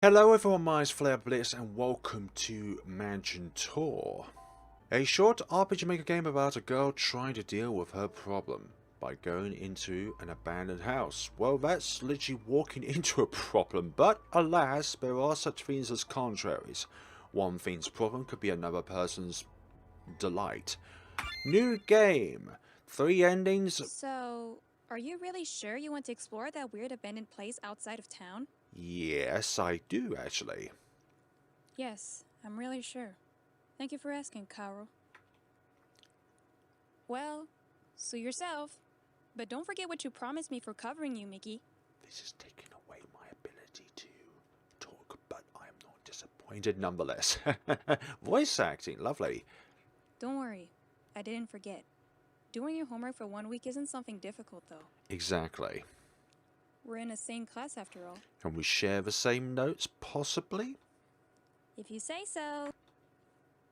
Hello everyone, my name's FlareBlitzed and welcome to Mansion Tour. A short RPG Maker game about a girl trying to deal with her problem by going into an abandoned house. Well, that's literally walking into a problem, but alas, there are such things as contraries. One thing's problem could be another person's delight. New game. 3 endings. So, are you really sure you want to explore that weird abandoned place outside of town? Yes, I do actually. Yes, I'm really sure. Thank you for asking, Carol. Well, sue yourself. But don't forget what you promised me for covering you, Mickey. This is taking away my ability to talk, but I am not disappointed nonetheless. Voice acting, lovely. Don't worry, I didn't forget. Doing your homework for 1 week isn't something difficult, though. Exactly. We're in the same class after all. Can we share the same notes, possibly? If you say so.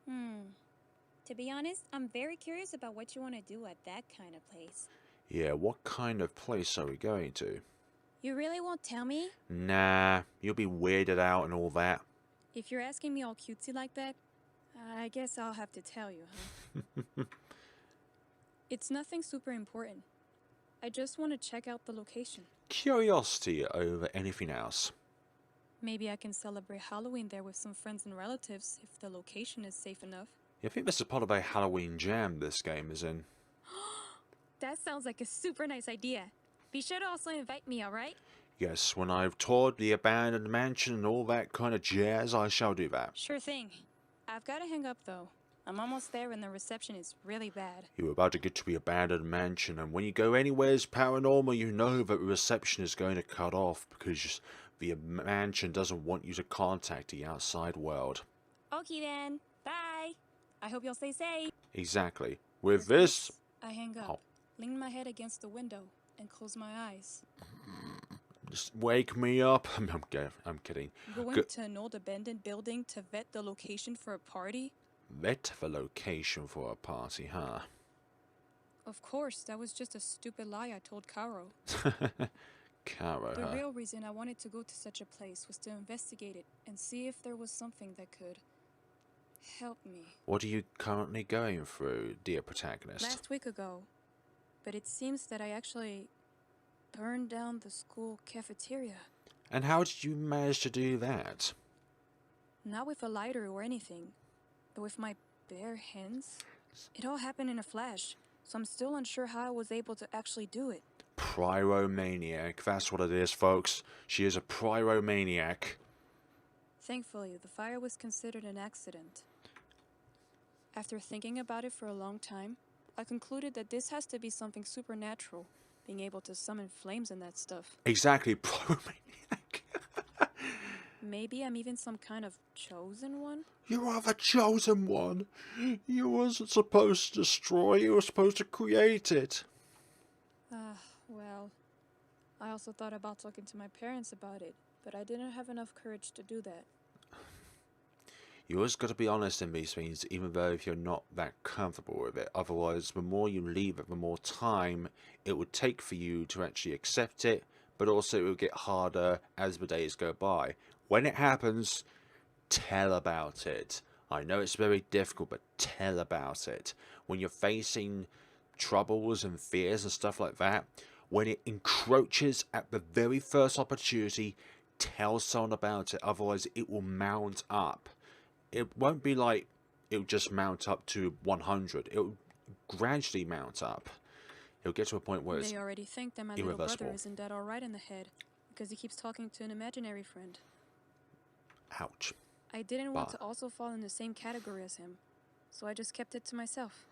To be honest, I'm very curious about what you want to do at that kind of place. Yeah, what kind of place are we going to? You really won't tell me? Nah, you'll be weirded out and all that. If you're asking me all cutesy like that, I guess I'll have to tell you, huh? It's nothing super important. I just want to check out the location. Curiosity over anything else. Maybe I can celebrate Halloween there with some friends and relatives if the location is safe enough. I think this is part of a Halloween jam this game is in. That sounds like a super nice idea. Be sure to also invite me, alright? Yes, when I've toured the abandoned mansion and all that kind of jazz, I shall do that. Sure thing. I've got to hang up though. I'm almost there and the reception is really bad. You're about to get to the abandoned mansion, and when you go anywheres paranormal, you know that the reception is going to cut off because the mansion doesn't want you to contact the outside world. Okay then. Bye. I hope you'll stay safe. Exactly. With this... I hang up, lean my head against the window, and close my eyes. Just wake me up. I'm kidding. Going to an old abandoned building to vet the location for a party? Vet the location for a party, huh? Of course, that was just a stupid lie I told Caro. Caro, The huh? real reason I wanted to go to such a place was to investigate it and see if there was something that could help me. What are you currently going through, dear protagonist? Last week ago, but it seems that I actually burned down the school cafeteria. And how did you manage to do that? Not with a lighter or anything, but with my bare hands. It all happened in a flash, so I'm still unsure how I was able to actually do it. Pyromaniac, that's what it is, folks. She is a pyromaniac. Thankfully, the fire was considered an accident. After thinking about it for a long time, I concluded that this has to be something supernatural, being able to summon flames and that stuff. Exactly, pyromaniac. Maybe I'm even some kind of chosen one? You are the chosen one. You wasn't supposed to destroy, you were supposed to create it. Well, I also thought about talking to my parents about it, but I didn't have enough courage to do that. You always got to be honest in these things, even though if you're not that comfortable with it. Otherwise, the more you leave it, the more time it would take for you to actually accept it, but also it will get harder as the days go by. When it happens, tell about it. I know it's very difficult, but tell about it. When you're facing troubles and fears and stuff like that, when it encroaches at the very first opportunity, tell someone about it. Otherwise, it will mount up. It won't be like it'll just mount up to 100. It'll gradually mount up. It'll get to a point where it's They already think that my irreversible. little brother isn't that alright in the head, because he keeps talking to an imaginary friend. Ouch. I didn't want to also fall in the same category as him, so I just kept it to myself.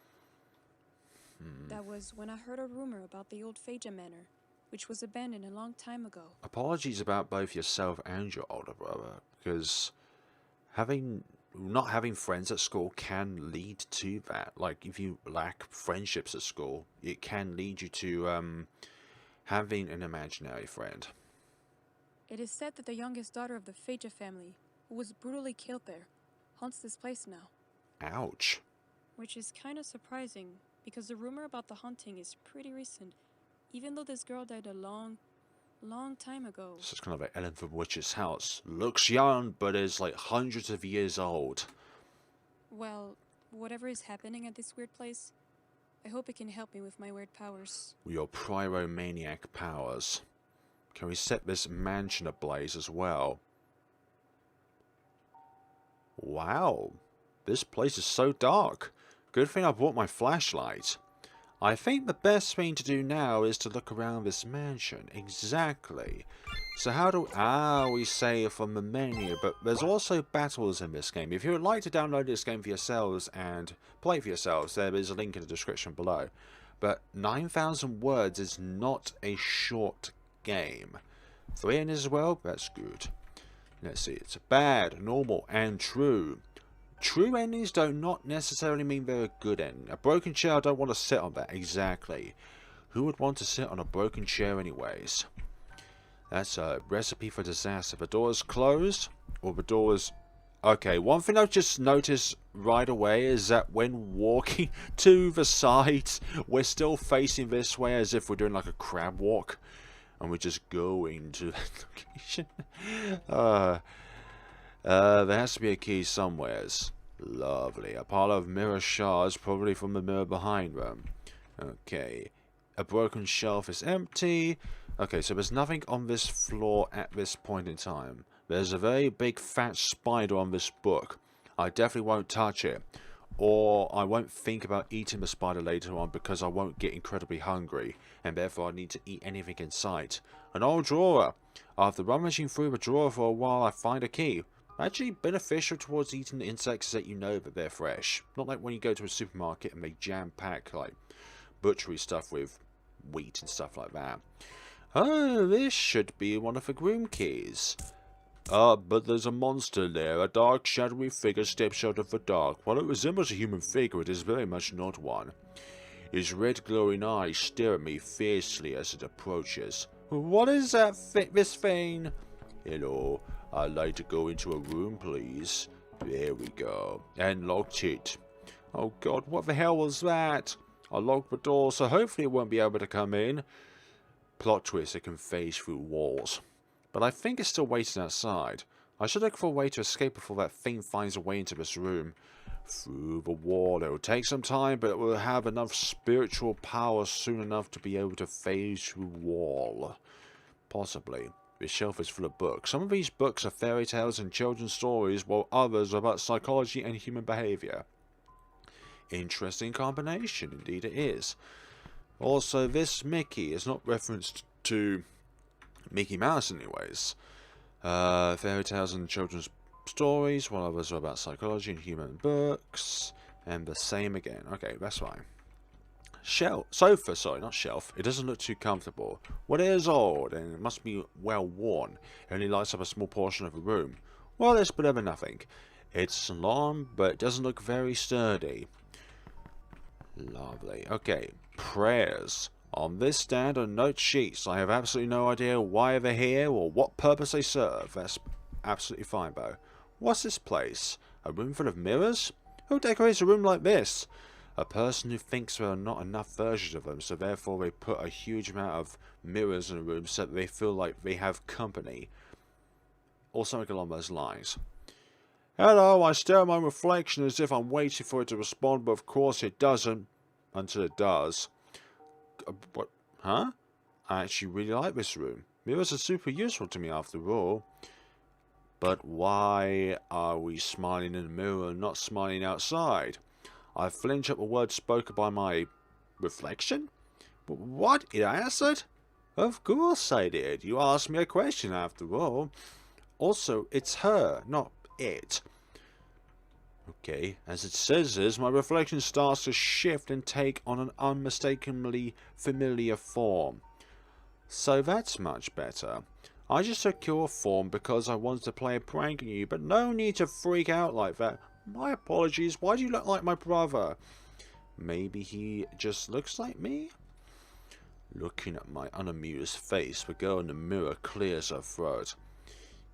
That was when I heard a rumor about the old Phaja Manor, which was abandoned a long time ago. Apologies about both yourself and your older brother, because not having friends at school can lead to that. Like, if you lack friendships at school, it can lead you to having an imaginary friend. It is said that the youngest daughter of the Phaja family, who was brutally killed there, haunts this place now. Ouch. Which is kind of surprising, because the rumor about the haunting is pretty recent, even though this girl died a long, Long time ago. So it's kind of like Ellen from Witch's house. Looks young, but is like hundreds of years old. Well, whatever is happening at this weird place, I hope it can help me with my weird powers. Your pyromaniac powers. Can we set this mansion ablaze as well? Wow, this place is so dark. Good thing I brought my flashlight. I think the best thing to do now is to look around this mansion. Exactly. So how do... we save from the menu, but there's also battles in this game. If you would like to download this game for yourselves and play for yourselves, there is a link in the description below. But 9,000 words is not a short game. 3 in as well? That's good. Let's see, it's bad, normal, and true. True endings do not necessarily mean they're a good ending. A broken chair, I don't want to sit on that. Exactly. Who would want to sit on a broken chair anyways? That's a recipe for disaster. The door is closed, or the door is... Okay, one thing I've just noticed right away is that when walking to the side, we're still facing this way as if we're doing like a crab walk. And we're just going to that location. There has to be a key somewheres. Lovely. A pile of mirror shards, probably from the mirror behind them. Okay. A broken shelf is empty. Okay, so there's nothing on this floor at this point in time. There's a very big fat spider on this book. I definitely won't touch it. Or I won't think about eating the spider later on because I won't get incredibly hungry. And therefore I need to eat anything in sight. An old drawer. After rummaging through the drawer for a while, I find a key. Actually beneficial towards eating the insects that you know that they're fresh. Not like when you go to a supermarket and they jam-pack like butchery stuff with wheat and stuff like that. Oh, this should be one of the room keys. But there's a monster there. A dark, shadowy figure steps out of the dark. While it resembles a human figure, it is very much not one. His red glowing eyes stare at me fiercely as it approaches. What is that this thing? Hello, I'd like to go into a room, please. There we go. And locked it. Oh god, what the hell was that? I locked the door, so hopefully it won't be able to come in. Plot twist, it can phase through walls. But I think it's still waiting outside. I should look for a way to escape before that thing finds a way into this room. Through the wall. It will take some time, but it will have enough spiritual power soon enough to be able to phase through wall. Possibly. This shelf is full of books. Some of these books are fairy tales and children's stories, while others are about psychology and human behavior. Interesting combination, indeed it is. Also, this Mickey is not referenced to Mickey Mouse anyways. Fairy tales and children's stories, while others are about psychology and human books. And the same again. Okay, that's fine. Sofa, sorry, not shelf. It doesn't look too comfortable. Well, it is old, and it must be well worn. It only lights up a small portion of the room. Well, it's better than nothing. It's long, but it doesn't look very sturdy. Lovely. Okay, prayers. On this stand are note sheets. I have absolutely no idea why they're here or what purpose they serve. That's absolutely fine, though. What's this place? A room full of mirrors? Who decorates a room like this? A person who thinks there are not enough versions of them, so therefore they put a huge amount of mirrors in a room so that they feel like they have company. Or something along those lines. Hello, I stare at my reflection as if I'm waiting for it to respond, but of course it doesn't. Until it does. What? Huh? I actually really like this room. Mirrors are super useful to me after all. But why are we smiling in the mirror and not smiling outside? I flinch at the words spoken by my reflection. But what? It answered? Of course I did. You asked me a question after all. Also, it's her, not it. Okay, as it says this, my reflection starts to shift and take on an unmistakably familiar form. So that's much better. I just took your form because I wanted to play a prank on you, but no need to freak out like that. My apologies, why do you look like my brother? Maybe he just looks like me? Looking at my unamused face, the girl in the mirror clears her throat.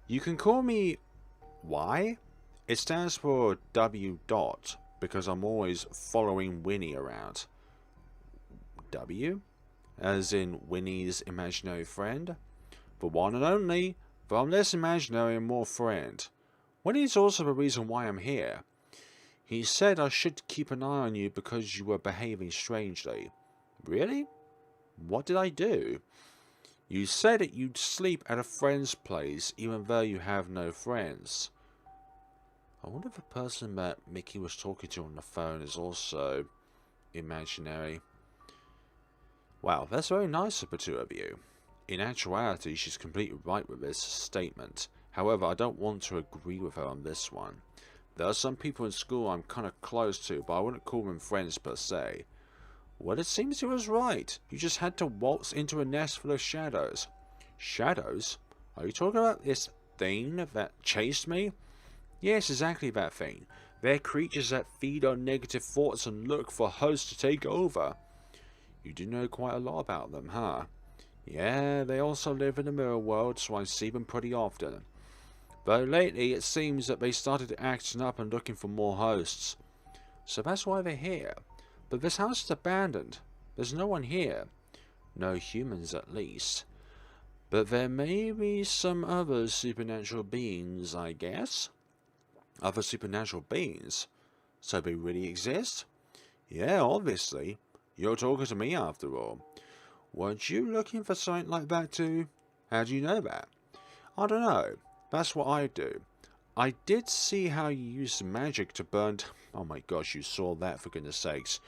You can call me... Y? It stands for W dot, because I'm always following Winnie around. W? As in Winnie's imaginary friend? The one and only, but I'm less imaginary and more friend. What is also the reason why I'm here. He said I should keep an eye on you because you were behaving strangely. Really? What did I do? You said that you'd sleep at a friend's place even though you have no friends. I wonder if the person that Mickey was talking to on the phone is also imaginary. Wow, that's very nice of the two of you. In actuality, she's completely right with this statement. However, I don't want to agree with her on this one. There are some people in school I'm kind of close to, but I wouldn't call them friends per se. Well, it seems he was right. You just had to waltz into a nest full of shadows. Shadows? Are you talking about this thing that chased me? Yes, exactly that thing. They're creatures that feed on negative thoughts and look for hosts to take over. You do know quite a lot about them, huh? Yeah, they also live in the mirror world, so I see them pretty often. Though lately it seems that they started acting up and looking for more hosts. So that's why they're here. But this house is abandoned. There's no one here. No humans at least. But there may be some other supernatural beings, I guess. Other supernatural beings? So they really exist? Yeah, obviously. You're talking to me after all. Weren't you looking for something like that too? How do you know that? I don't know. That's what I do. I did see how you used magic to burn... Oh my gosh, you saw that, for goodness sakes.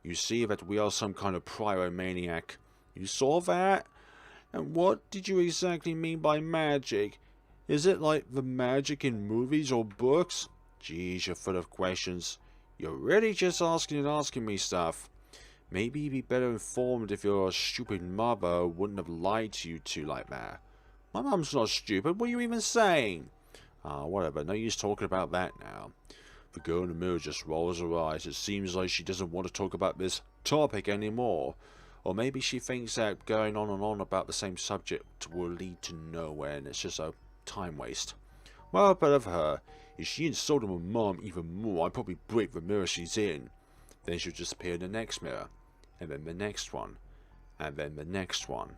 You see that we are some kind of pyromaniac. You saw that? And what did you exactly mean by magic? Is it like the magic in movies or books? Geez, you're full of questions. You're really just asking and asking me stuff. Maybe you'd be better informed if your stupid mother wouldn't have lied to you two like that. My mum's not stupid, what are you even saying? Ah, whatever, no use talking about that now. The girl in the mirror just rolls her eyes. It seems like she doesn't want to talk about this topic anymore. Or maybe she thinks that going on and on about the same subject will lead to nowhere and it's just a time waste. Well, but of her. If she insulted my mum even more, I'd probably break the mirror she's in. Then she'll just appear in the next mirror. And then the next one. And then the next one.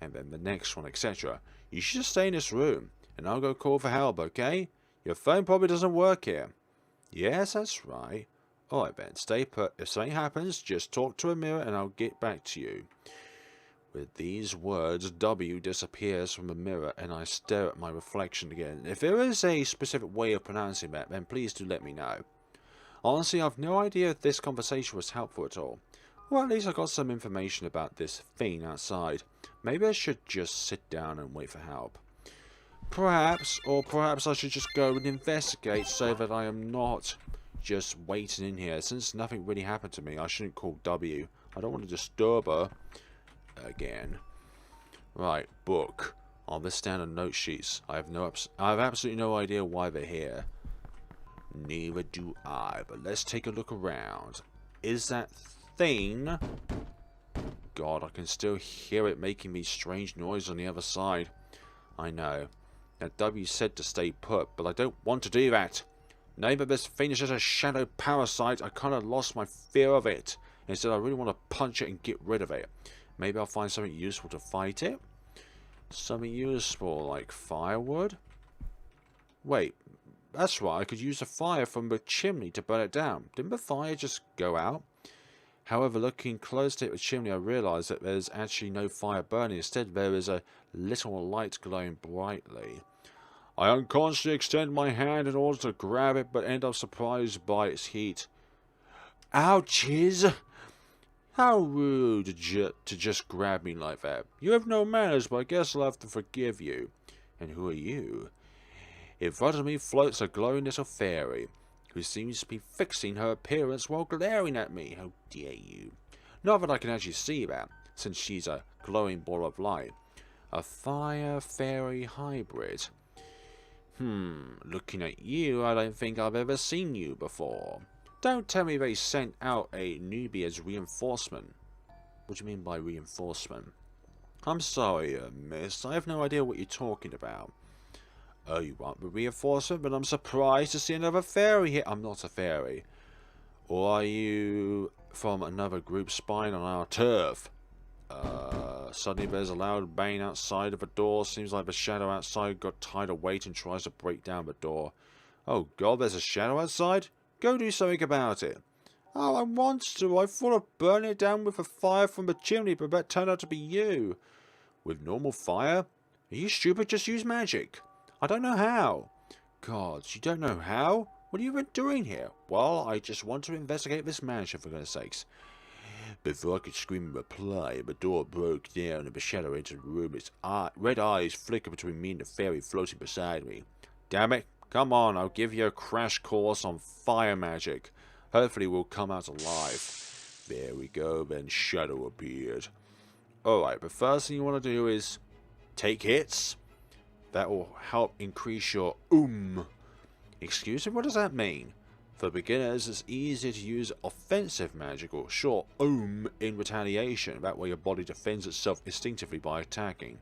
And then the next one, etc. You should just stay in this room. And I'll go call for help, okay? Your phone probably doesn't work here. Yes, that's right. Alright then, stay put. If something happens, just talk to a mirror and I'll get back to you. With these words, W disappears from the mirror and I stare at my reflection again. If there is a specific way of pronouncing that, then please do let me know. Honestly, I've no idea if this conversation was helpful at all. Well, at least I got some information about this thing outside. Maybe I should just sit down and wait for help. Perhaps, or perhaps I should just go and investigate so that I am not just waiting in here. Since nothing really happened to me, I shouldn't call W. I don't want to disturb her again. Right, book. On the standard note sheets. I have absolutely no idea why they're here. Neither do I, but let's take a look around. Is that thing... God, I can still hear it making these strange noises on the other side. I know. Now, W said to stay put, but I don't want to do that. Now that this thing is just a shadow parasite, I kind of lost my fear of it. Instead, I really want to punch it and get rid of it. Maybe I'll find something useful to fight it? Something useful, like firewood? Wait, that's right, I could use the fire from the chimney to burn it down. Didn't the fire just go out? However, looking closely at the chimney, I realised that there's actually no fire burning. Instead, there is a little light glowing brightly. I unconsciously extend my hand in order to grab it, but end up surprised by its heat. Ouchies! How rude to just grab me like that. You have no manners, but I guess I'll have to forgive you. And who are you? In front of me floats a glowing little fairy, who seems to be fixing her appearance while glaring at me. How dare you? Not that I can actually see that, since she's a glowing ball of light. A fire fairy hybrid. Looking at you, I don't think I've ever seen you before. Don't tell me they sent out a newbie as reinforcement. What do you mean by reinforcement? I'm sorry, miss. I have no idea what you're talking about. Oh, you want the reinforcement? But I'm surprised to see another fairy here. I'm not a fairy. Or are you from another group spying on our turf? Suddenly there's a loud bang outside of the door. Seems like the shadow outside got tired of weight and tries to break down the door. Oh god, there's a shadow outside? Go do something about it. Oh, I want to. I thought of burning it down with a fire from the chimney, but that turned out to be you. With normal fire? Are you stupid? Just use magic. I don't know how. Gods, you don't know how? What are you even doing here? Well, I just want to investigate this mansion, for goodness sakes. Before I could scream in reply, the door broke down and the shadow entered the room. Its red eyes flickered between me and the fairy floating beside me. Damn it. Come on, I'll give you a crash course on fire magic. Hopefully we'll come out alive. There we go, then shadow appeared. Alright, the first thing you want to do is take hits. That will help increase your Excuse me, what does that mean? For beginners, it's easier to use offensive magic or short in retaliation. That way your body defends itself instinctively by attacking.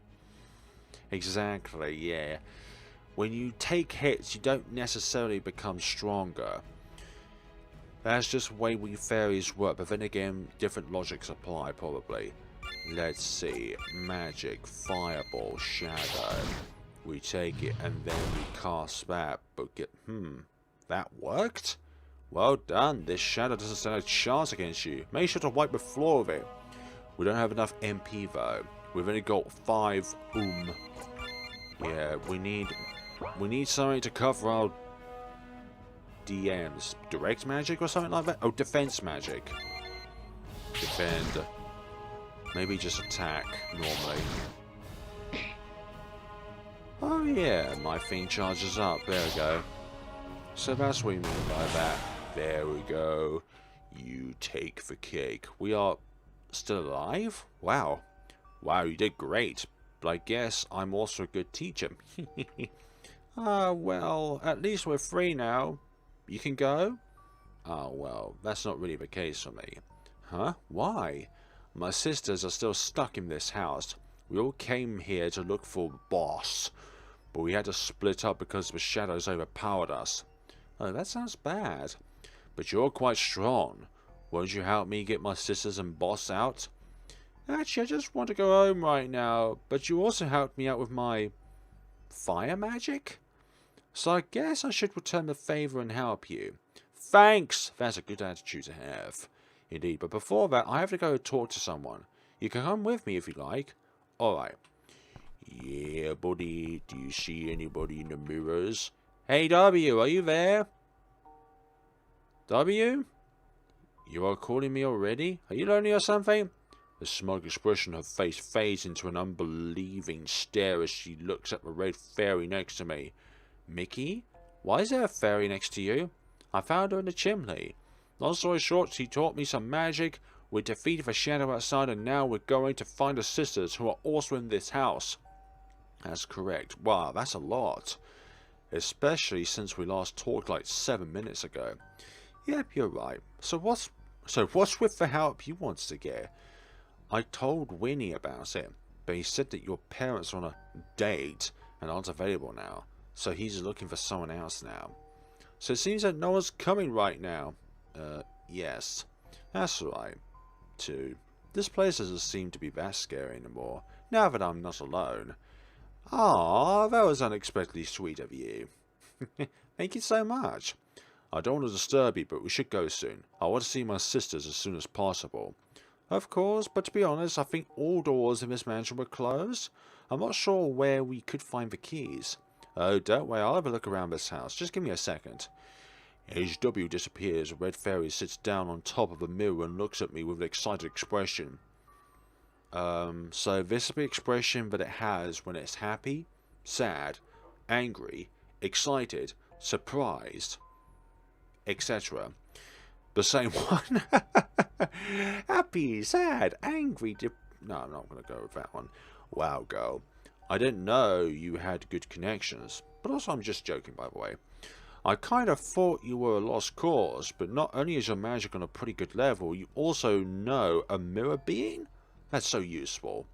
Exactly, yeah. When you take hits, you don't necessarily become stronger. That's just the way we fairies work, but then again, different logics apply probably. Let's see. Magic, fireball, shadow. We take it and then we cast that, but get that worked? Well done. This shadow doesn't stand a chance against you. Make sure to wipe the floor with it. We don't have enough MP though. We've only got 5 Yeah, we need something to cover our DMs. Direct magic or something like that? Oh, defense magic. Defend. Maybe just attack normally. Oh yeah, my thing charges up. There we go. So that's what we mean by that. There we go. You take the cake. We are still alive? Wow. Wow, you did great. But I guess I'm also a good teacher. Well, at least we're free now. You can go? Oh, well, that's not really the case for me. Huh? Why? My sisters are still stuck in this house. We all came here to look for the boss, but we had to split up because the shadows overpowered us. Oh, that sounds bad. But you're quite strong. Won't you help me get my sisters and boss out? Actually, I just want to go home right now, but you also helped me out with my fire magic? So I guess I should return the favor and help you. Thanks! That's a good attitude to have. Indeed, but before that, I have to go talk to someone. You can come with me if you like. Alright. Yeah, buddy. Do you see anybody in the mirrors? Hey, W, are you there? W? You are calling me already? Are you lonely or something? The smug expression on her face fades into an unbelieving stare as she looks at the red fairy next to me. Mickey? Why is there a fairy next to you? I found her in the chimney. Long story short, she taught me some magic. We defeated the shadow outside and now we're going to find her sisters who are also in this house. That's correct. Wow, that's a lot. Especially since we last talked like 7 minutes ago. Yep, you're right. So what's with the help you want to get? I told Winnie about it, but he said that your parents are on a date and aren't available now. So he's looking for someone else now. So it seems that no one's coming right now. Yes. That's right. Too. This place doesn't seem to be that scary anymore, now that I'm not alone. Ah, that was unexpectedly sweet of you. Thank you so much. I don't want to disturb you, but we should go soon. I want to see my sisters as soon as possible. Of course, but to be honest, I think all doors in this mansion were closed. I'm not sure where we could find the keys. Oh, don't worry, I'll have a look around this house. Just give me a second. As W disappears, a red fairy sits down on top of a mirror and looks at me with an excited expression. So this is the expression that it has when it's happy, sad, angry, excited, surprised, etc. The same one. Happy, sad, angry, no, I'm not going to go with that one. Wow, girl. I didn't know you had good connections. But also, I'm just joking, by the way. I kind of thought you were a lost cause, but not only is your magic on a pretty good level, you also know a mirror being? That's so useful.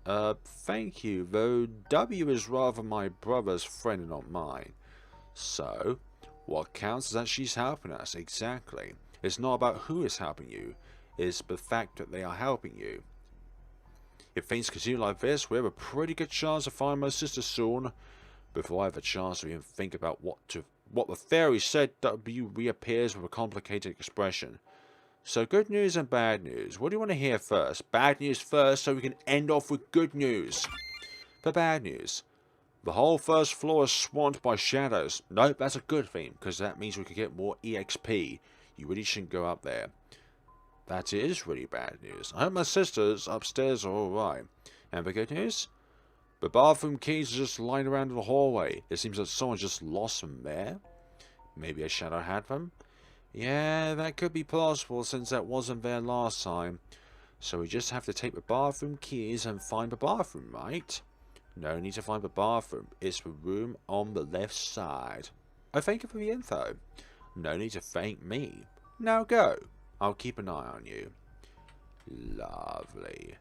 Thank you, though W is rather my brother's friend and not mine. So, what counts is that she's helping us, exactly. It's not about who is helping you, it's the fact that they are helping you. If things continue like this, we have a pretty good chance to find my sister soon. Before I have a chance to even think about what the fairy said, W reappears with a complicated expression. So good news and bad news. What do you want to hear first? Bad news first, so we can end off with good news. For bad news, the whole first floor is swamped by shadows. Nope, that's a good thing, because that means we could get more EXP. You really shouldn't go up there. That is really bad news. I hope my sisters upstairs are alright. And the good news? The bathroom keys are just lying around in the hallway. It seems that someone just lost them there. Maybe a shadow had them? Yeah, that could be possible since that wasn't there last time. So we just have to take the bathroom keys and find the bathroom, right? No need to find the bathroom. It's the room on the left side. Oh, thank you for the info. No need to thank me. Now go. I'll keep an eye on you. Lovely.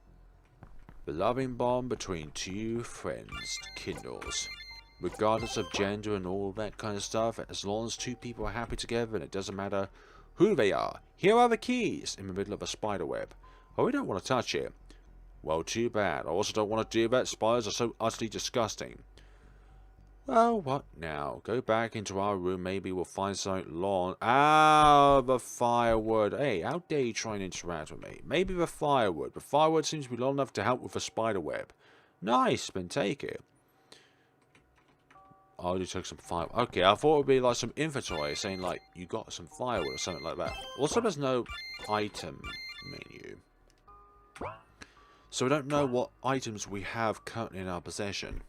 The loving bond between two friends kindles. Regardless of gender and all that kind of stuff, as long as two people are happy together and it doesn't matter who they are. Here are the keys in the middle of a spider web. Oh, we don't want to touch it. Well, too bad. I also don't want to do that. Spiders are so utterly disgusting. Well, what now? Go back into our room. Maybe we'll find something long. Ah, the firewood. Hey, how dare you try and interact with me? Maybe the firewood. The firewood seems to be long enough to help with the spider web. Nice, then take it. I already took some fire. Okay, I thought it would be like some inventory saying like you got some firewood or something like that. Also, there's no item menu. So we don't know what items we have currently in our possession.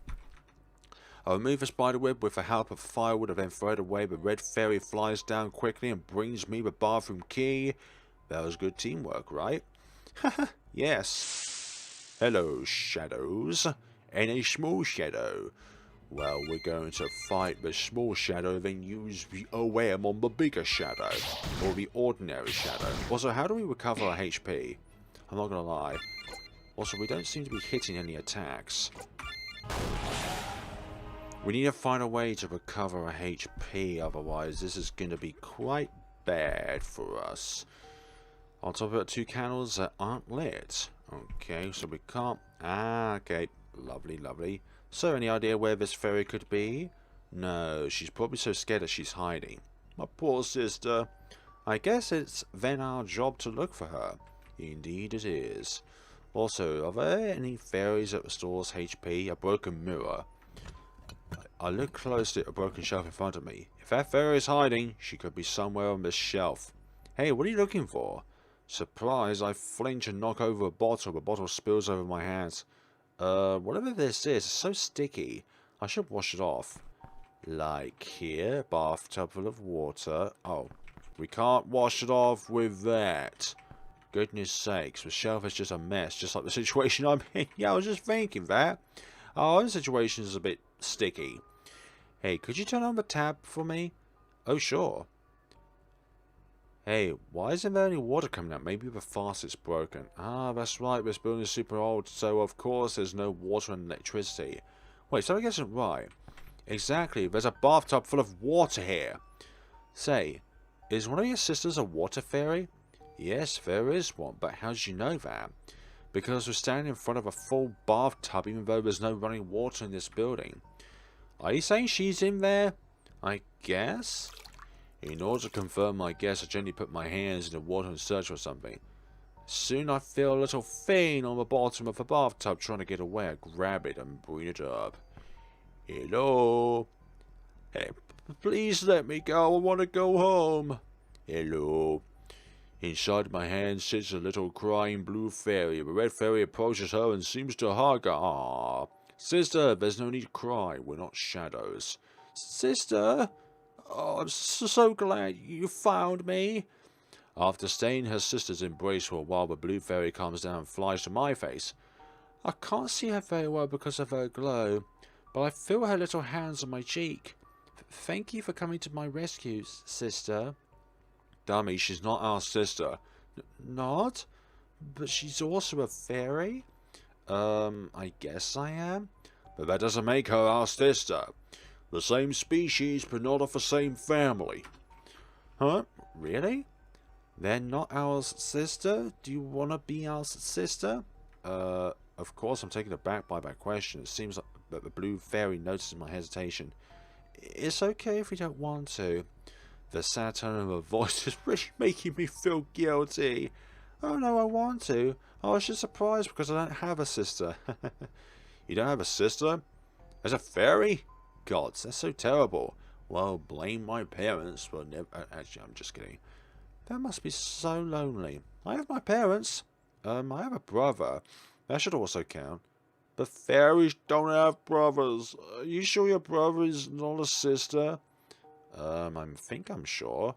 I remove the spider web with the help of firewood and then throw it away. The red fairy flies down quickly and brings me the bathroom key. That was good teamwork, right? Haha, yes. Hello, shadows. And a small shadow. Well, we're going to fight the small shadow, then use the OM on the bigger shadow. Or the ordinary shadow. Also, how do we recover our HP? I'm not gonna lie. Also, we don't seem to be hitting any attacks. We need to find a way to recover our HP, otherwise this is going to be quite bad for us. On top of it, 2 candles that aren't lit. Okay, so we can't... Ah, okay. Lovely, lovely. So, any idea where this fairy could be? No, she's probably so scared that she's hiding. My poor sister. I guess it's then our job to look for her. Indeed it is. Also, are there any fairies that restores HP? A broken mirror. I look closely at a broken shelf in front of me. If that fairy is hiding, she could be somewhere on this shelf. Hey, what are you looking for? Surprised, I flinch and knock over a bottle. The bottle spills over my hands. Whatever this is, it's so sticky. I should wash it off. Like here, bathtub full of water. Oh, we can't wash it off with that. Goodness sakes, the shelf is just a mess, just like the situation I'm in. Yeah, I was just thinking that. Our own situation is a bit sticky. Hey, could you turn on the tap for me? Oh, sure. Hey, why isn't there any water coming out? Maybe the faucet's broken. Ah, that's right, this building is super old, so of course there's no water and electricity. Wait, so I guess I'm right. Exactly, there's a bathtub full of water here. Say, is one of your sisters a water fairy? Yes, there is one, but how did you know that? Because we're standing in front of a full bathtub even though there's no running water in this building. Are you saying she's in there? I guess? In order to confirm my guess, I gently put my hands in the water and search for something. Soon I feel a little thing on the bottom of the bathtub trying to get away. I grab it and bring it up. Hello? Hey, please let me go. I want to go home. Hello? Inside my hand sits a little crying blue fairy. The red fairy approaches her and seems to hug her. Ah, sister, there's no need to cry. We're not shadows. Sister? Oh, I'm so glad you found me. After staying in her sister's embrace for a while, the blue fairy comes down and flies to my face. I can't see her very well because of her glow, but I feel her little hands on my cheek. Thank you for coming to my rescue, sister. Dummy, she's not our sister. Not? But she's also a fairy? I guess I am. But that doesn't make her our sister. The same species, but not of the same family. Huh? Really? They're not our sister? Do you want to be our sister? Of course I'm taken aback by that question. It seems like that the blue fairy notices my hesitation. It's okay if you don't want to. The sad tone of her voice is really making me feel guilty. Oh no, I want to. I was just surprised because I don't have a sister. You don't have a sister? As a fairy? Gods, that's so terrible. Well, blame my parents for never... actually, I'm just kidding. That must be so lonely. I have my parents. I have a brother. That should also count. But fairies don't have brothers. Are you sure your brother is not a sister? I think I'm sure.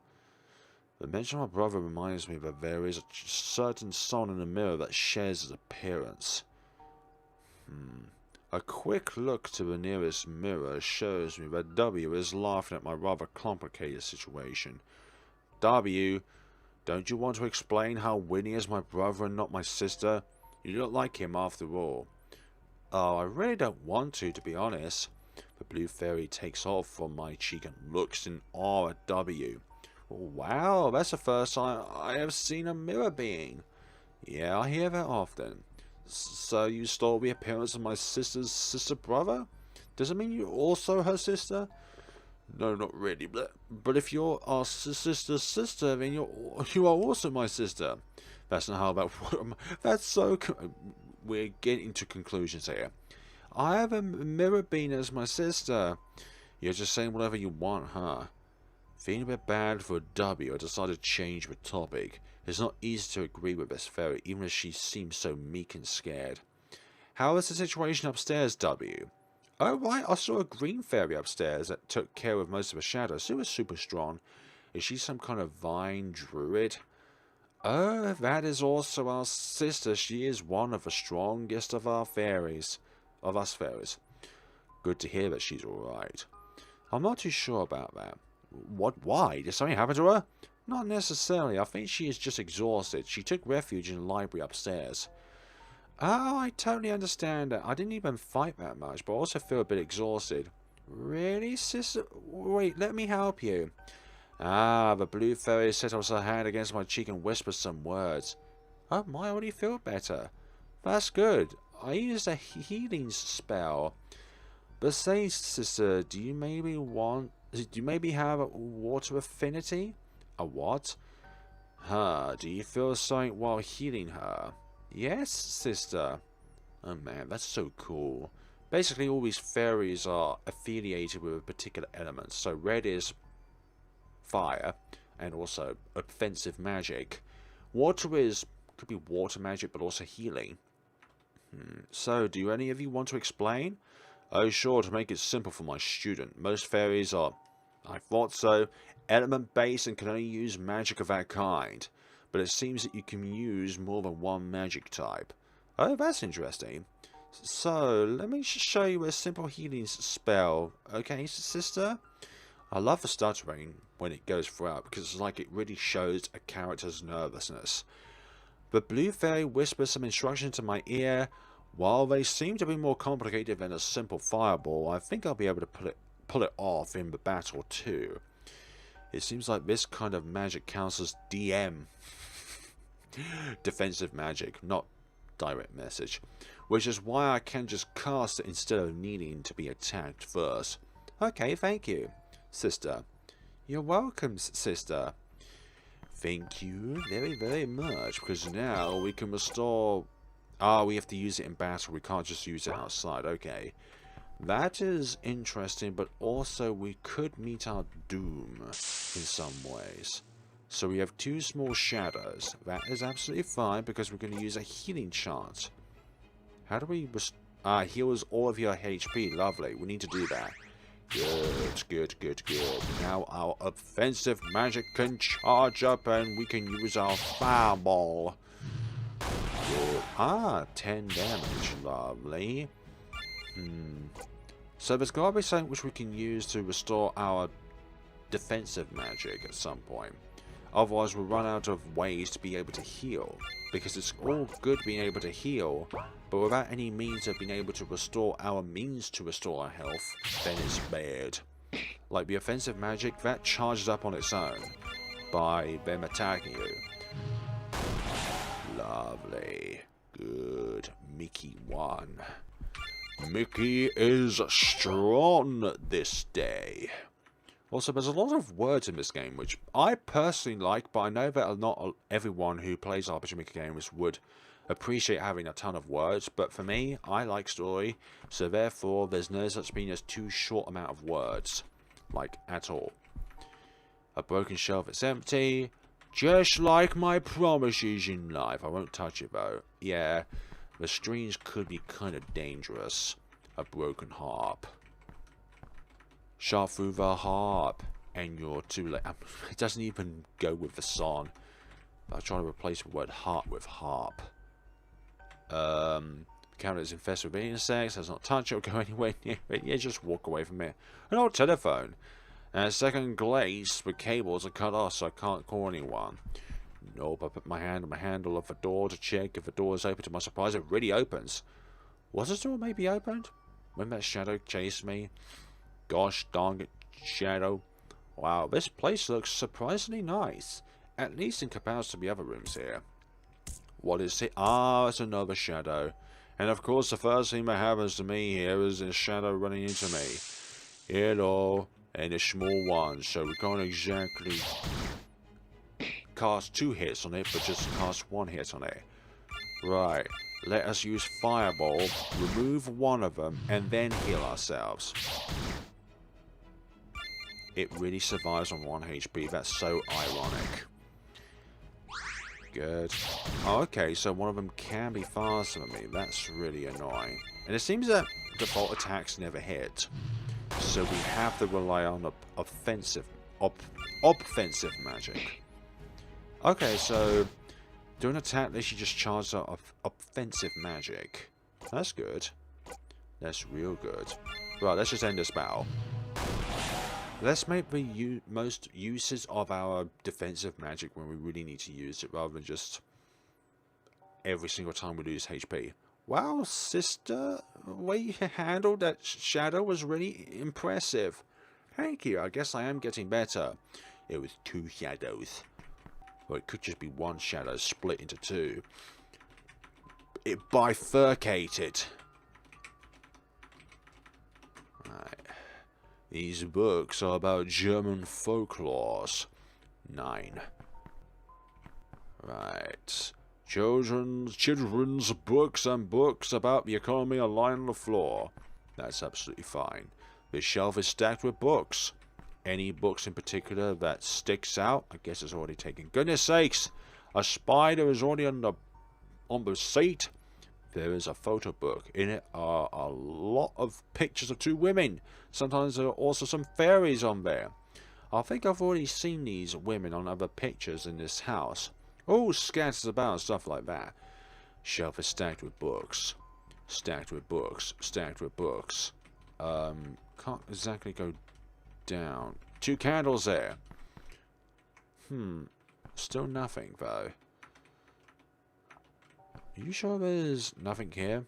The mention of my brother reminds me that there is a certain sun in the mirror that shares his appearance. A quick look to the nearest mirror shows me that W is laughing at my rather complicated situation. W, don't you want to explain how Winnie is my brother and not my sister? You look like him after all. Oh, I really don't want to be honest. The blue fairy takes off from my cheek and looks in awe at W. Wow, that's the first time I have seen a mirror being. Yeah, I hear that often. So you stole the appearance of my sister's sister-brother? Does it mean you're also her sister? No, not really, but if you're our sister's sister, then you are also my sister. That's not how that works. That's so... We're getting to conclusions here. I have a mirror being as my sister. You're just saying whatever you want, huh? Feeling a bit bad for W, I decided to change the topic. It's not easy to agree with this fairy, even as she seems so meek and scared. How is the situation upstairs, W? Oh, right, I saw a green fairy upstairs that took care of most of the shadows. She was super strong. Is she some kind of vine druid? Oh, that is also our sister. She is one of the strongest of our fairies. Of us fairies. Good to hear that she's alright. I'm not too sure about that. What? Why? Did something happen to her? Not necessarily. I think she is just exhausted. She took refuge in the library upstairs. Oh, I totally understand that. I didn't even fight that much, but I also feel a bit exhausted. Really, sister? Wait, let me help you. Ah, the blue fairy settles her hand against my cheek and whispers some words. Oh, I already feel better. That's good. I used a healing spell. But say, sister, do you maybe have a water affinity? A what? Huh, do you feel something while healing her? Yes, sister. Oh man, that's so cool. Basically, all these fairies are affiliated with a particular element. So red is fire, and also offensive magic. Water could be water magic, but also healing. So, do any of you want to explain? Oh, sure, to make it simple for my student. Most fairies are, I thought so, element-based and can only use magic of that kind. But it seems that you can use more than one magic type. Oh, that's interesting. So, let me show you a simple healing spell. Okay, sister? I love the stuttering when it goes throughout because it's like it really shows a character's nervousness. The blue fairy whispers some instructions to my ear. While they seem to be more complicated than a simple fireball, I think I'll be able to pull it off in the battle too. It seems like this kind of magic counts as DM. Defensive magic, not direct message. Which is why I can just cast it instead of needing to be attacked first. Okay, thank you, sister. You're welcome, sister. Thank you very, very much, because now we can restore... Ah, we have to use it in battle. We can't just use it outside. Okay. That is interesting, but also we could meet our doom in some ways. So we have two small shadows. That is absolutely fine, because we're going to use a healing chant. How do we... heals all of your HP. Lovely. We need to do that. Good, good, good, good. Now our offensive magic can charge up and we can use our fireball. Good. 10 damage. Lovely. So there's got to be something which we can use to restore our defensive magic at some point. Otherwise we'll run out of ways to be able to heal. Because it's all good being able to heal, but without any means of being able to restore our health, then it's bad. Like the offensive magic, that charges up on its own by them attacking you. Lovely. Good. Mickey won. Mickey is strong this day. Also, there's a lot of words in this game, which I personally like, but I know that not everyone who plays RPG Maker games would appreciate having a ton of words, but for me, I like story, so therefore there's no such thing as too short amount of words, like, at all. A broken shelf is empty, just like my promises in life. I won't touch it though. Yeah, the strings could be kind of dangerous. A broken harp. Shot through the harp, and you're too late. It doesn't even go with the song. I'm trying to replace the word harp with harp. Counter is infested with insects, does not touch it or go anywhere near it. Yeah, just walk away from it. An old telephone. And a second glaze, the cables are cut off so I can't call anyone. Nope, I put my hand on the handle of the door to check if the door is open. To my surprise, it really opens. Was the door maybe opened? When that shadow chased me? Gosh darn it, shadow. Wow, this place looks surprisingly nice. At least in comparison to the other rooms here. What is it? Ah, it's another shadow. And of course, the first thing that happens to me here is a shadow running into me. Hello. And a small one, so we can't exactly cast 2 hits on it, but just cast 1 hit on it. Right. Let us use Fireball, remove one of them, and then heal ourselves. It really survives on 1 HP. That's so ironic. Good. Oh, okay, so one of them can be faster than me. That's really annoying. And it seems that default attacks never hit. So we have to rely on offensive magic. Okay, so during attack, they should just charge up offensive magic. That's good. That's real good. Right, let's just end this battle. Let's make the most uses of our defensive magic when we really need to use it, rather than just every single time we lose HP. Wow, sister, the way you handled that shadow was really impressive. Thank you, I guess I am getting better. It was 2 shadows. Or it could just be 1 shadow split into 2. It bifurcated. Right. These books are about German folklores. 9. Right. Children's books and books about the economy are lying on the floor. That's absolutely fine. This shelf is stacked with books. Any books in particular that sticks out? I guess it's already taken. Goodness sakes! A spider is already on the seat. There is a photo book. In it are a lot of pictures of 2 women. Sometimes there are also some fairies on there. I think I've already seen these women on other pictures in this house. Oh, scatters about and stuff like that. Shelf is stacked with books. Stacked with books. Stacked with books. Can't exactly go down. 2 candles there. Still nothing, though. Are you sure there's nothing here?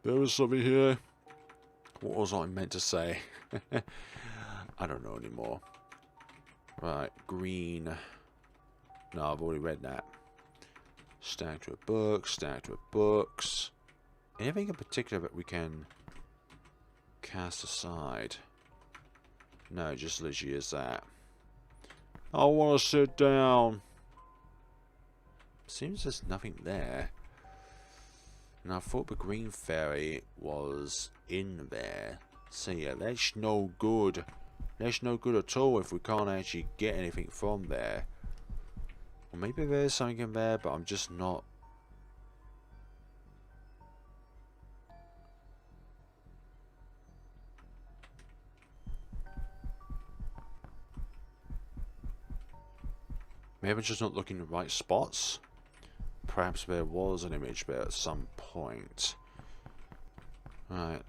There is something here. What was I meant to say? I don't know anymore. Right, green. No, I've already read that. Stacked with books, stacked with books. Anything in particular that we can cast aside? No, just literally is that. I want to sit down. Seems there's nothing there. And I thought the green fairy was in there. So yeah, that's no good. That's no good at all if we can't actually get anything from there. Or maybe there's something in there, but I'm just not. Maybe I'm just not looking in the right spots. Perhaps there was an image there at some point. Right.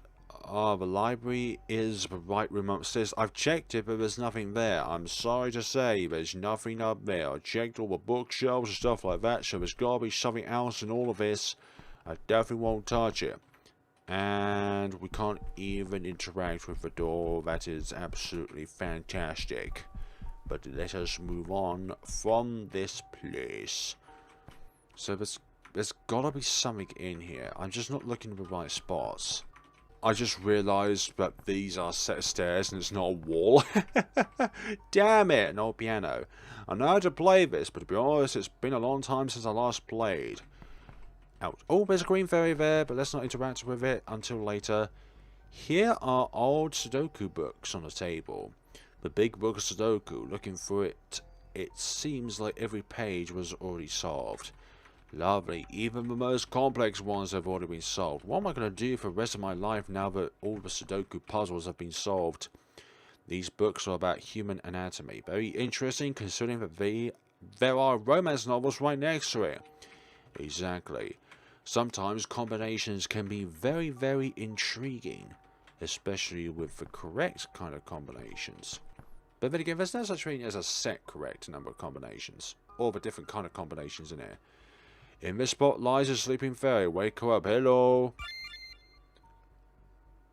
Ah, the library is the right room upstairs. I've checked it, but there's nothing there. I'm sorry to say, there's nothing up there. I checked all the bookshelves and stuff like that, so there's gotta be something else in all of this. I definitely won't touch it. And we can't even interact with the door. That is absolutely fantastic. But let us move on from this place. So there's There's gotta be something in here. I'm just not looking at the right spots. I just realised that these are a set of stairs and it's not a wall. Damn it, an old piano. I know how to play this, but to be honest, it's been a long time since I last played. Ouch. Oh, there's a green fairy there, but let's not interact with it until later. Here are old Sudoku books on the table. The big book of Sudoku. Looking through it, it seems like every page was already solved. Lovely. Even the most complex ones have already been solved. What am I going to do for the rest of my life now that all the Sudoku puzzles have been solved? These books are about human anatomy. Very interesting considering that there are romance novels right next to it. Exactly. Sometimes combinations can be very, very intriguing. Especially with the correct kind of combinations. But then again, there's no such thing as a set correct number of combinations. Or the different kind of combinations in here. In this spot lies a sleeping fairy. Wake her up. Hello.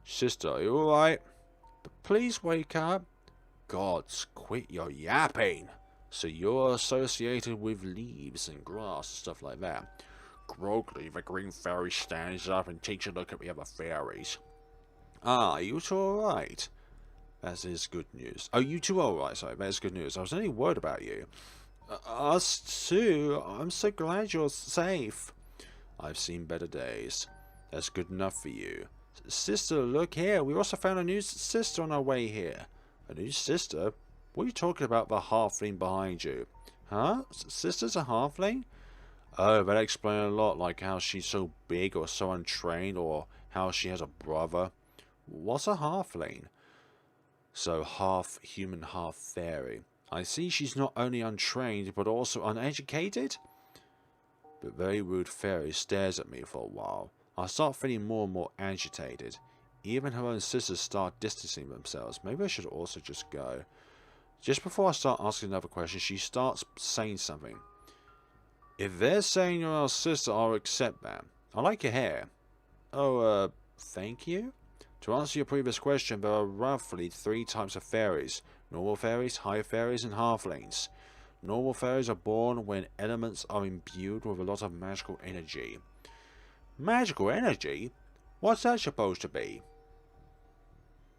Sister, are you alright? Please wake up. Gods, quit your yapping. So you're associated with leaves and grass and stuff like that. Groggily, the green fairy stands up and takes a look at the other fairies. Ah, you two alright? That is good news. Oh, you two are alright, sorry, that is good news. I was only worried about you. Us too. I'm so glad you're safe. I've seen better days. That's good enough for you. Sister, look here. We also found a new sister on our way here. A new sister? What are you talking about, the halfling behind you? Huh? Sister's a halfling? Oh, that explains a lot, like how she's so big or so untrained, or how she has a brother. What's a halfling? So half human, half fairy. I see she's not only untrained, but also uneducated? The very rude fairy stares at me for a while. I start feeling more and more agitated. Even her own sisters start distancing themselves. Maybe I should also just go. Just before I start asking another question, she starts saying something. If they're saying you're our sister, I'll accept that. I like your hair. Oh, thank you? To answer your previous question, there are roughly 3 types of fairies. Normal fairies, high fairies, and halflings. Normal fairies are born when elements are imbued with a lot of magical energy. Magical energy? What's that supposed to be?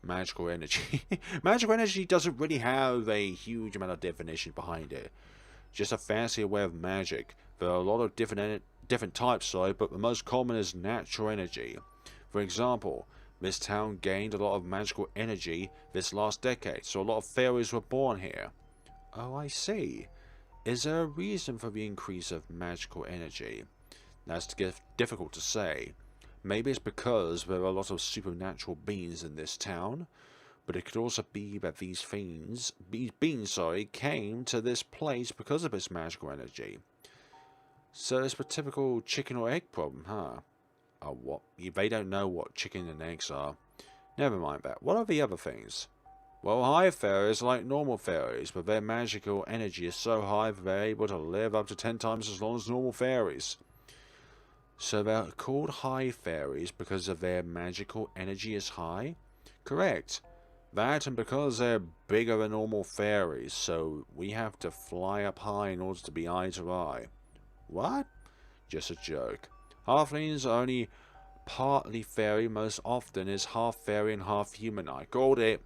Magical energy. Magical energy doesn't really have a huge amount of definition behind it. Just a fancier way of magic. There are a lot of different types, but the most common is natural energy. For example, this town gained a lot of magical energy this last decade, so a lot of fairies were born here. Oh, I see. Is there a reason for the increase of magical energy? That's difficult to say. Maybe it's because there are a lot of supernatural beings in this town, but it could also be that these beings came to this place because of its magical energy. So it's the typical chicken or egg problem, huh? Oh, what? They don't know what chicken and eggs are. Never mind that. What are the other things? Well, high fairies are like normal fairies, but their magical energy is so high that they're able to live up to 10 times as long as normal fairies. So they're called high fairies because of their magical energy is high? Correct. That and because they're bigger than normal fairies, so we have to fly up high in order to be eye to eye. What? Just a joke. Halflings are only partly fairy, most often is half fairy and half human. I called it.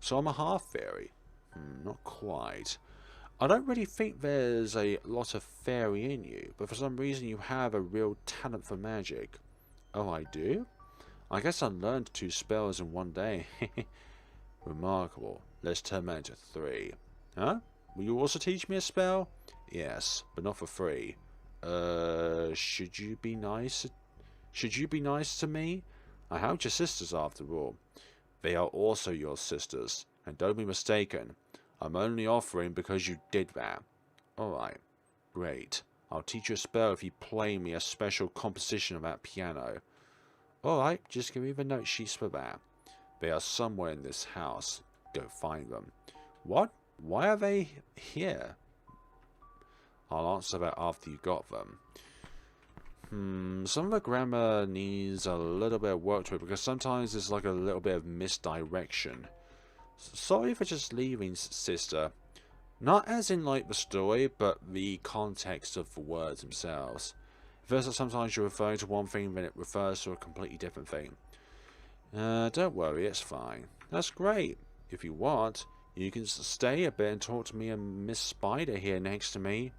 So I'm a half fairy. Not quite. I don't really think there's a lot of fairy in you, but for some reason you have a real talent for magic. Oh, I do? I guess I learned 2 spells in one day. Remarkable. Let's turn that into 3. Huh? Will you also teach me a spell? Yes, but not for free. Should you be nice? Should you be nice to me? I helped your sisters after all. They are also your sisters, and don't be mistaken. I'm only offering because you did that. Alright, great. I'll teach you a spell if you play me a special composition of that piano. Alright, just give me the note sheets for that. They are somewhere in this house. Go find them. What? Why are they here? I'll answer that after you got them. Some of the grammar needs a little bit of work to it because sometimes there's like a little bit of misdirection. Sorry for just leaving, sister. Not as in like the story, but the context of the words themselves. First, that sometimes you're referring to one thing, then it refers to a completely different thing. Don't worry, it's fine. That's great. If you want, you can stay a bit and talk to me and Miss Spider here next to me.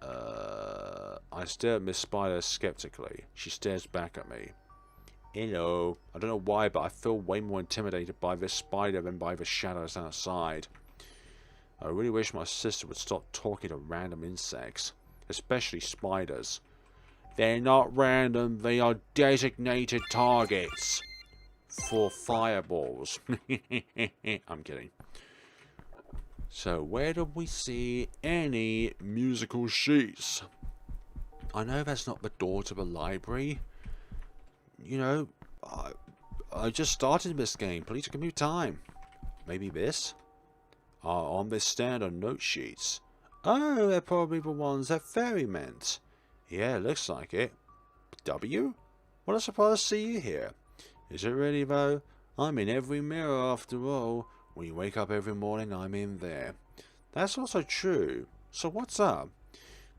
I stare at Miss Spider skeptically. She stares back at me. Hello. I don't know why, but I feel way more intimidated by this spider than by the shadows outside. I really wish my sister would stop talking to random insects, especially spiders. They're not random, they are designated targets for fireballs. I'm kidding. So, where do we see any musical sheets? I know that's not the door to the library. You know, I just started this game. Please give me time. Maybe this? On this stand are note sheets. Oh, they're probably the ones that Fairy meant. Yeah, looks like it. W? What a surprise to see you here. Is it really though? I'm in every mirror after all. When you wake up every morning, I'm in there. That's also true. So what's up?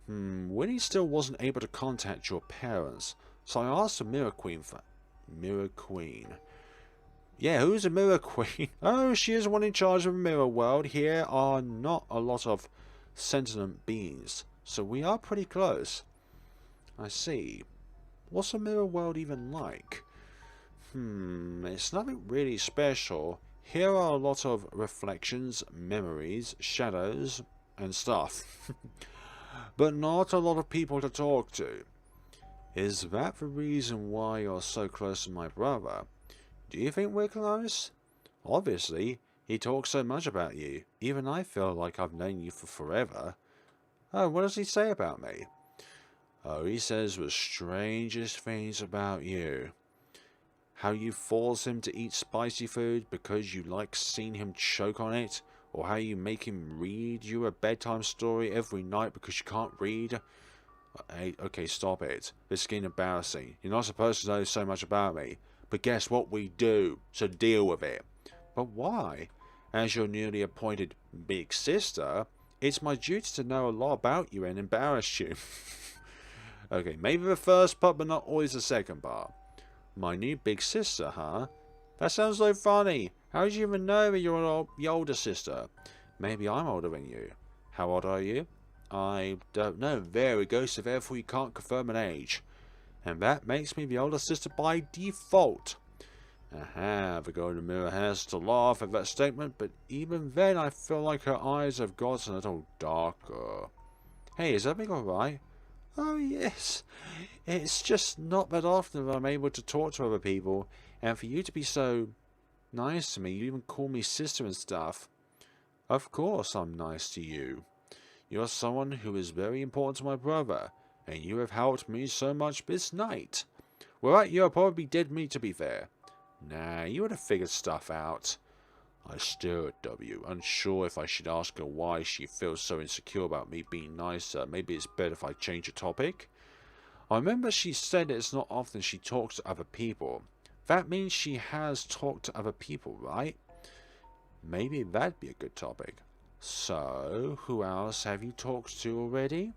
Winnie still wasn't able to contact your parents, so I asked the Mirror Queen for... Mirror Queen. Yeah, who's a Mirror Queen? Oh, she is one in charge of the Mirror World. Here are not a lot of sentient beings, so we are pretty close. I see. What's a Mirror World even like? It's nothing really special. Here are a lot of reflections, memories, shadows, and stuff. But not a lot of people to talk to. Is that the reason why you're so close to my brother? Do you think we're close? Obviously, he talks so much about you. Even I feel like I've known you for forever. Oh, what does he say about me? Oh, he says the strangest things about you. How you force him to eat spicy food because you like seeing him choke on it, or how you make him read you a bedtime story every night because you can't read. Hey, okay, stop it. This is getting embarrassing. You're not supposed to know so much about me, but guess what we do, so deal with it. But why? As your newly appointed big sister, it's my duty to know a lot about you and embarrass you. Okay, maybe the first part, but not always the second part. My new big sister, huh? That sounds so funny. How did you even know that you're the older sister? Maybe I'm older than you. How old are you? I don't know. There it goes, so therefore you can't confirm an age. And that makes me the older sister by default. Aha, the golden mirror has to laugh at that statement, but even then I feel like her eyes have gotten a little darker. Hey, is everything alright? Oh yes. It's just not that often that I'm able to talk to other people, and for you to be so nice to me, you even call me sister and stuff. Of course I'm nice to you. You're someone who is very important to my brother, and you have helped me so much this night. Without you, I'd probably be dead meat, to be fair. Nah, you would have figured stuff out. I stare at W, unsure if I should ask her why she feels so insecure about me being nicer. Maybe it's better if I change the topic. I remember she said it's not often she talks to other people. That means she has talked to other people, right? Maybe that'd be a good topic. So, who else have you talked to already?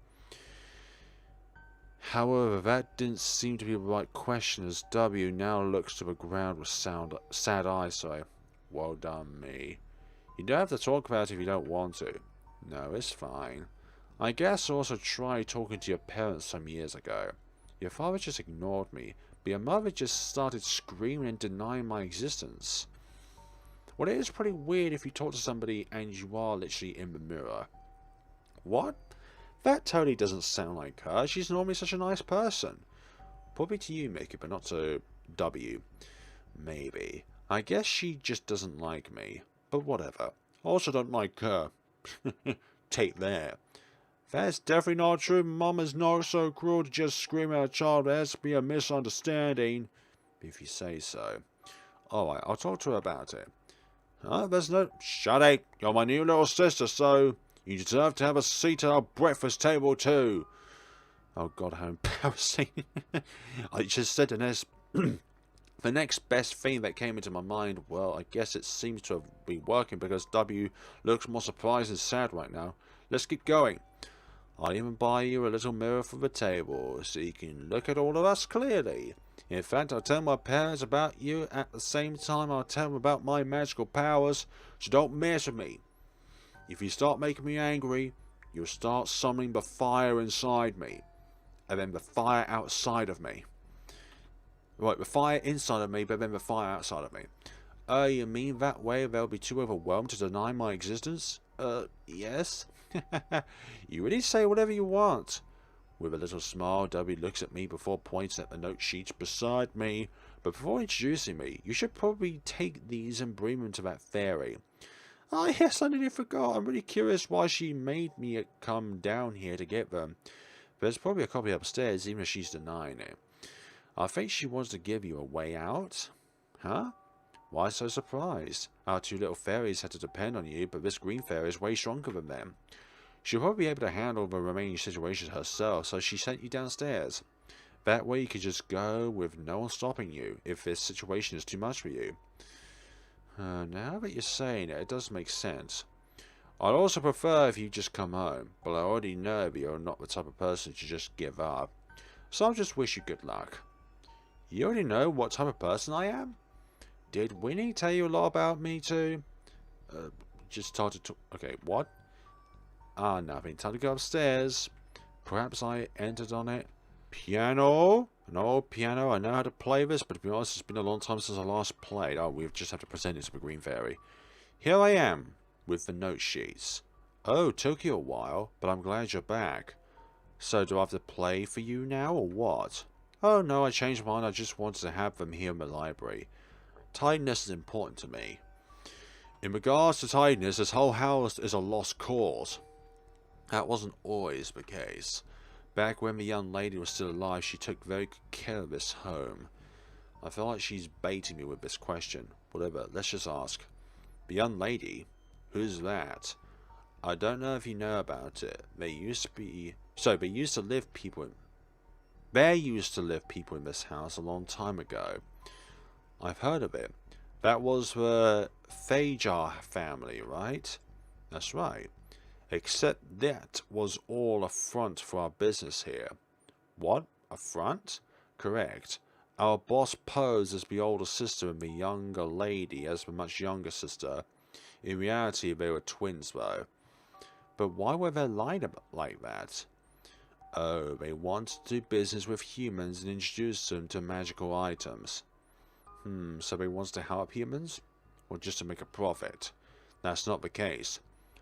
However, that didn't seem to be the right question, as W now looks to the ground with sad eyes, so well done, me. You don't have to talk about it if you don't want to. No, it's fine. I guess I also tried talking to your parents some years ago. Your father just ignored me, but your mother just started screaming and denying my existence. Well, it is pretty weird if you talk to somebody and you are literally in the mirror. What? That totally doesn't sound like her. She's normally such a nice person. Probably to you, Mickey, but not to W. Maybe. I guess she just doesn't like me. But whatever. Also don't like her. Take that. That's definitely not true. Mum is not so cruel to just scream at a child. There has to be a misunderstanding. If you say so. Alright, I'll talk to her about it. There's no... Shut it! You're my new little sister, so... You deserve to have a seat at our breakfast table, too. Oh, God, how embarrassing. I just said the next best thing that came into my mind. Well, I guess it seems to have been working because W looks more surprised and sad right now. Let's get going. I'll even buy you a little mirror for the table, so you can look at all of us clearly. In fact, I'll tell my parents about you at the same time I'll tell them about my magical powers, so don't mess with me. If you start making me angry, you'll start summoning the fire inside me, and then the fire outside of me. Right, the fire inside of me, but then the fire outside of me. You mean that way they'll be too overwhelmed to deny my existence? Yes. You really say whatever you want. With a little smile, Debbie looks at me before pointing at the note sheets beside me. But before introducing me, you should probably take these and bring them to that fairy. Oh yes, I nearly forgot. I'm really curious why she made me come down here to get them. There's probably a copy upstairs, even if she's denying it. I think she wants to give you a way out. Huh? Why so surprised? Our two little fairies had to depend on you, but this green fairy is way stronger than them. She'll probably be able to handle the remaining situations herself, so she sent you downstairs. That way you could just go with no one stopping you, if this situation is too much for you. Now that you're saying it, it does make sense. I'd also prefer if you just come home, but I already know that you're not the type of person to just give up. So I'll just wish you good luck. You already know what type of person I am? Did Winnie tell you a lot about me too? Just started to... Okay, what? Nothing. Time to go upstairs. Perhaps I entered on it. Piano? An old piano. I know how to play this, but to be honest, it's been a long time since I last played. Oh, we just have to present it to the Green Fairy. Here I am, with the note sheets. Oh, took you a while, but I'm glad you're back. So, do I have to play for you now, or what? Oh, no, I changed mine. I just wanted to have them here in the library. Tidiness is important to me. In regards to tidiness, this whole house is a lost cause. That wasn't always the case. Back when the young lady was still alive, she took very good care of this home. I feel like she's baiting me with this question. Whatever, let's just ask. The young lady? Who's that? I don't know if you know about it. There used to live people in this house a long time ago. I've heard of it. That was the Fajar family, right? That's right. Except that was all a front for our business here. What? A front? Correct. Our boss posed as the older sister and the younger lady as the much younger sister. In reality, they were twins, though. But why were they lied about like that? Oh, they wanted to do business with humans and introduce them to magical items. So they wanted to help humans? Or just to make a profit? That's not the case.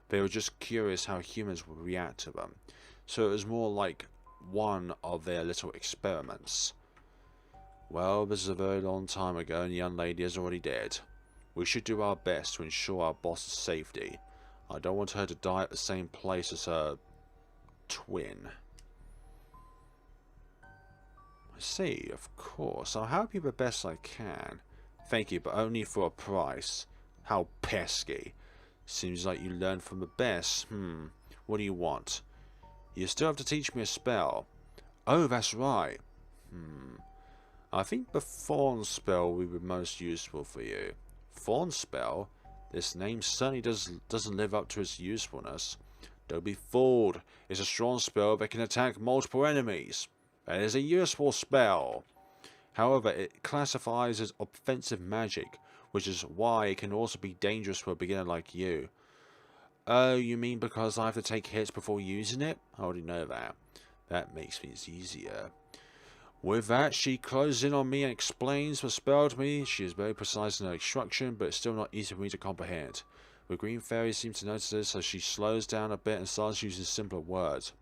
They were just curious how humans would react to them. So it was more like one of their little experiments. Well, this is a very long time ago and the young lady is already dead. We should do our best to ensure our boss's safety. I don't want her to die at the same place as her twin. I see, of course. I'll help you the best I can. Thank you, but only for a price. How pesky. Seems like you learned from the best. What do you want? You still have to teach me a spell. Oh, that's right. I think the Fawn spell will be most useful for you. Fawn spell? This name certainly doesn't live up to its usefulness. Don't be fooled. It's a strong spell that can attack multiple enemies. That is a useful spell. However, it classifies as offensive magic, which is why it can also be dangerous for a beginner like you. Oh, you mean because I have to take hits before using it? I already know that. That makes things easier. With that, she closes in on me and explains the spell to me. She is very precise in her instruction, but it's still not easy for me to comprehend. The Green Fairy seems to notice this, so she slows down a bit and starts using simpler words.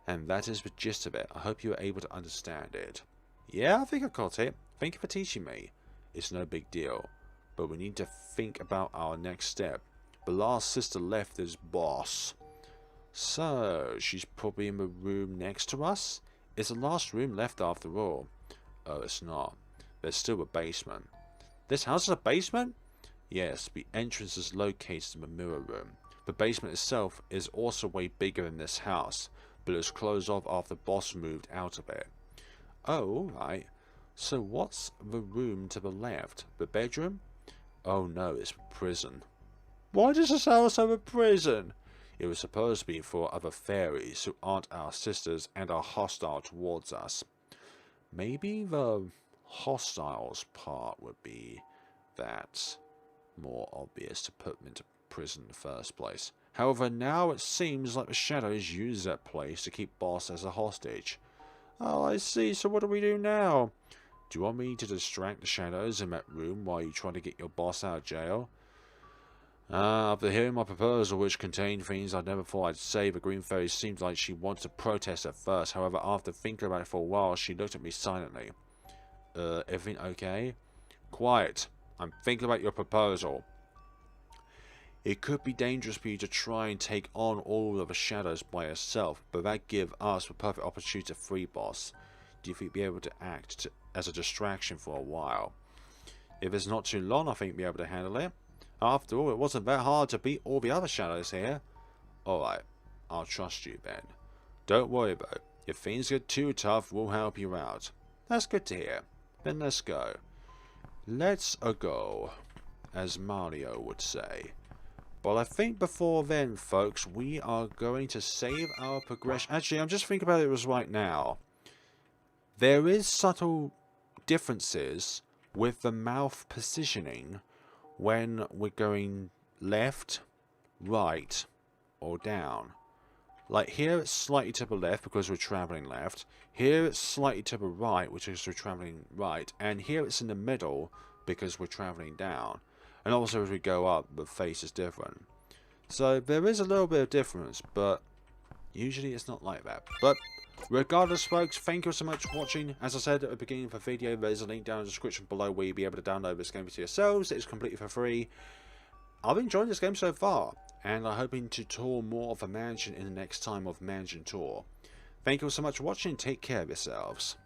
And that is the gist of it. I hope you are able to understand it. Yeah, I think I got it. Thank you for teaching me. It's no big deal. But we need to think about our next step. The last sister left as boss. So, she's probably in the room next to us? It's the last room left after all. Oh, it's not. There's still a basement. This house is a basement? Yes, the entrance is located in the mirror room. The basement itself is also way bigger than this house, but it was closed off after the boss moved out of it. Oh, alright. So what's the room to the left? The bedroom? Oh no, it's prison. Why does this house have a prison? It was supposed to be for other fairies who aren't our sisters and are hostile towards us. Maybe the hostiles part would be that more obvious to put them into prison in the first place. However, now it seems like the shadows use that place to keep Boss as a hostage. Oh, I see. So what do we do now? Do you want me to distract the shadows in that room while you try to get your boss out of jail? After hearing my proposal, which contained things I never thought I'd say, the Green Fairy seemed like she wanted to protest at first. However, after thinking about it for a while, she looked at me silently. Everything okay? Quiet. I'm thinking about your proposal. It could be dangerous for you to try and take on all of the shadows by yourself, but that give us the perfect opportunity to free Boss. Do you think you'll be able to act as a distraction for a while? If it's not too long, I think you'll be able to handle it. After all, it wasn't that hard to beat all the other shadows here. Alright, I'll trust you then. Don't worry though, if things get too tough, we'll help you out. That's good to hear. Then let's go. Let's go, as Mario would say. But I think before then, folks, we are going to save our progression. Actually, I'm just thinking about it right now. There is subtle differences with the mouth positioning when we're going left, right, or down. Like here it's slightly to the left because we're travelling left. Here it's slightly to the right, which is we're travelling right. And here it's in the middle because we're travelling down. And also as we go up, the face is different. So there is a little bit of difference, but usually it's not like that. But regardless, folks, thank you so much for watching. As I said at the beginning of the video, there's a link down in the description below where you'll be able to download this game for yourselves. It's completely for free. I've enjoyed this game so far, and I'm hoping to tour more of the mansion in the next time of Mansion Tour. Thank you so much for watching. Take care of yourselves.